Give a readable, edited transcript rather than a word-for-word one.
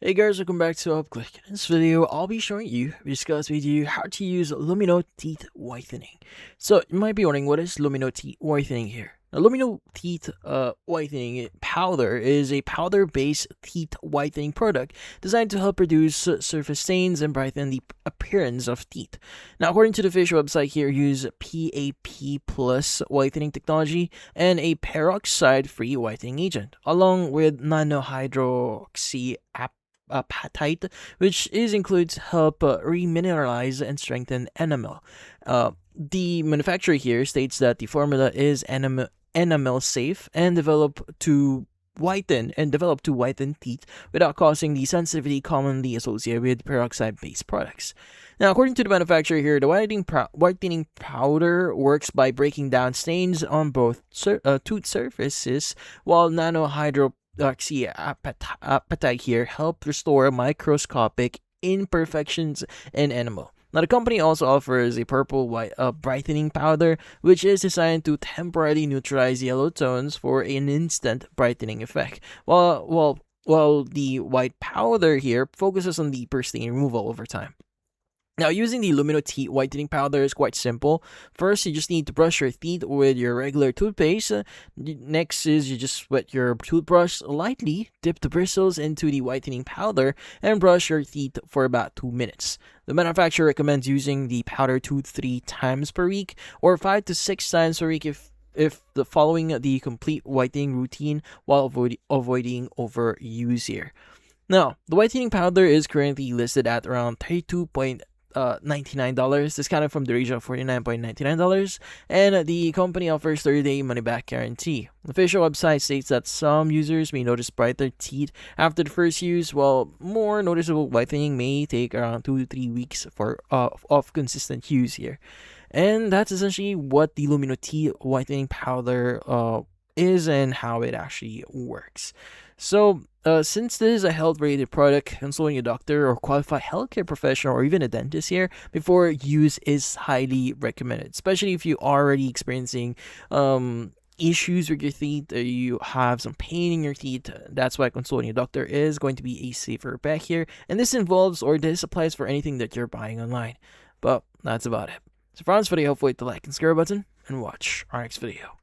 Hey guys, welcome back to UpClick. In this video, I'll be showing you, discuss with you how to use Lumino Teeth Whitening. So, you might be wondering, what is Lumino Teeth Whitening here? Now, Lumino Teeth Whitening Powder is a powder-based teeth whitening product designed to help reduce surface stains and brighten the appearance of teeth. Now, according to the official website here, use PAP plus whitening technology and a peroxide-free whitening agent, along with nanohydroxy apatite, which includes help remineralize and strengthen enamel. The manufacturer here states that the formula is enamel safe and developed to whiten teeth without causing the sensitivity commonly associated with peroxide-based products. Now, according to the manufacturer here, the whitening powder works by breaking down stains on both tooth surfaces, while nanohydroxyapatite here help restore microscopic imperfections in enamel. Now, the company also offers a purple white brightening powder, which is designed to temporarily neutralize yellow tones for an instant brightening effect, while the white powder here focuses on deeper stain removal over time. Now, using the Lumino Teeth Whitening Powder is quite simple. First, you just need to brush your teeth with your regular toothpaste. Next is you just wet your toothbrush lightly, dip the bristles into the whitening powder, and brush your teeth for about 2 minutes. The manufacturer recommends using the powder 2 to 3 times per week, or 5 to 6 times per week if the following the complete whitening routine while avoiding overuse here. Now, the whitening powder is currently listed at around $32.99, discounted from the region of $49.99, and the company offers 30-day money-back guarantee. The official website states that some users may notice brighter teeth after the first use, while more noticeable whitening may take around 2 to 3 weeks of consistent use here. And that's essentially what the Lumino Teeth Whitening Powder is and how it actually works. So, since this is a health-related product, consulting a doctor or qualified healthcare professional or even a dentist here before use is highly recommended, especially if you're already experiencing issues with your teeth, or you have some pain in your teeth. That's why consulting a doctor is going to be a safer bet here, and this applies for anything that you're buying online. But that's about it. So for this video, hopefully hit the like and subscribe button and watch our next video.